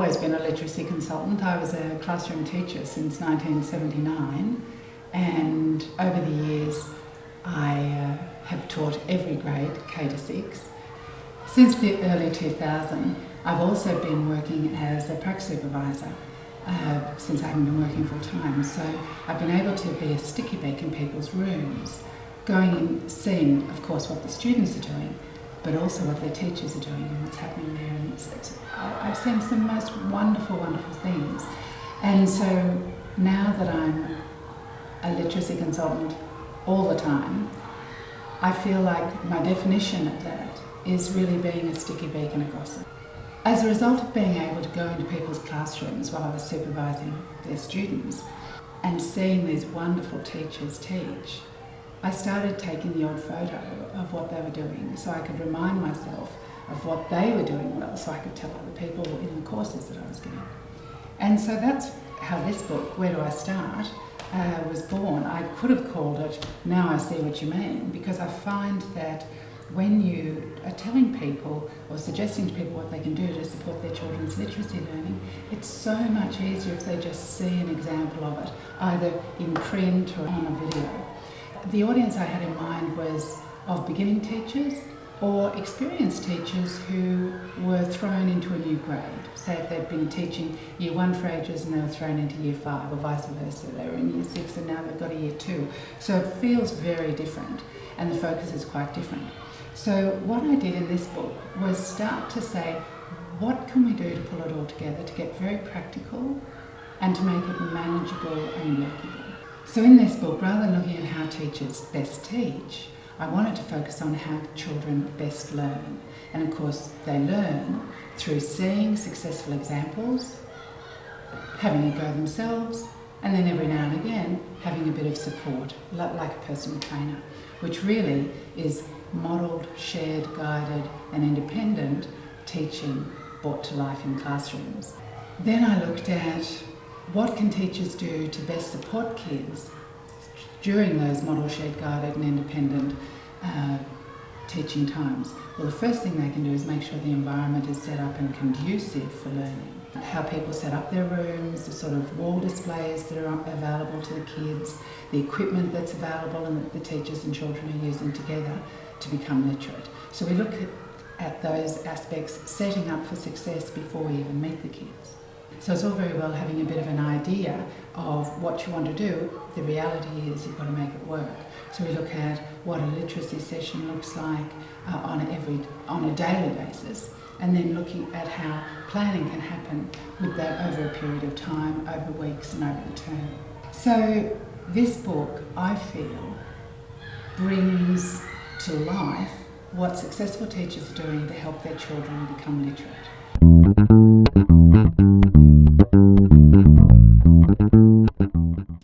always been a literacy consultant. I was a classroom teacher since 1979, and over the years I have taught every grade, K to 6. Since the early 2000s, I've also been working as a prac supervisor since I haven't been working full time. So I've been able to be a sticky beak in people's rooms, going and seeing, of course, what the students are doing, but also what their teachers are doing and what's happening there. And I've seen some most wonderful, wonderful things. And so now that I'm a literacy consultant all the time, I feel like my definition of that is really being a sticky beak and a gossip. As a result of being able to go into people's classrooms while I was supervising their students and seeing these wonderful teachers teach, I started taking the odd photo of what they were doing so I could remind myself of what they were doing well, so I could tell other people in the courses that I was giving. And so that's how this book, Where Do I Start, was born. I could have called it Now I See What You Mean, because I find that when you are telling people or suggesting to people what they can do to support their children's literacy learning, it's so much easier if they just see an example of it, either in print or on a video. The audience I had in mind was of beginning teachers or experienced teachers who were thrown into a new grade. Say if they'd been teaching Year 1 for ages and they were thrown into Year 5, or vice versa. They were in Year 6 and now they've got a Year 2. So it feels very different and the focus is quite different. So what I did in this book was start to say, what can we do to pull it all together to get very practical and to make it manageable and workable? So in this book, rather than looking at how teachers best teach, I wanted to focus on how children best learn. And of course, they learn through seeing successful examples, having a go themselves, and then every now and again, having a bit of support, like a personal trainer, which really is modelled, shared, guided, and independent teaching brought to life in classrooms. Then I looked at what can teachers do to best support kids during those model, shared, guided, and independent teaching times. Well, the first thing they can do is make sure the environment is set up and conducive for learning. How people set up their rooms, the sort of wall displays that are available to the kids, the equipment that's available and that the teachers and children are using together to become literate. So we look at those aspects, setting up for success before we even meet the kids. So it's all very well having a bit of an idea of what you want to do. The reality is you've got to make it work. So we look at what a literacy session looks like on a daily basis, and then looking at how planning can happen with that over a period of time, over weeks and over the term. So this book, I feel, brings to life what successful teachers are doing to help their children become literate.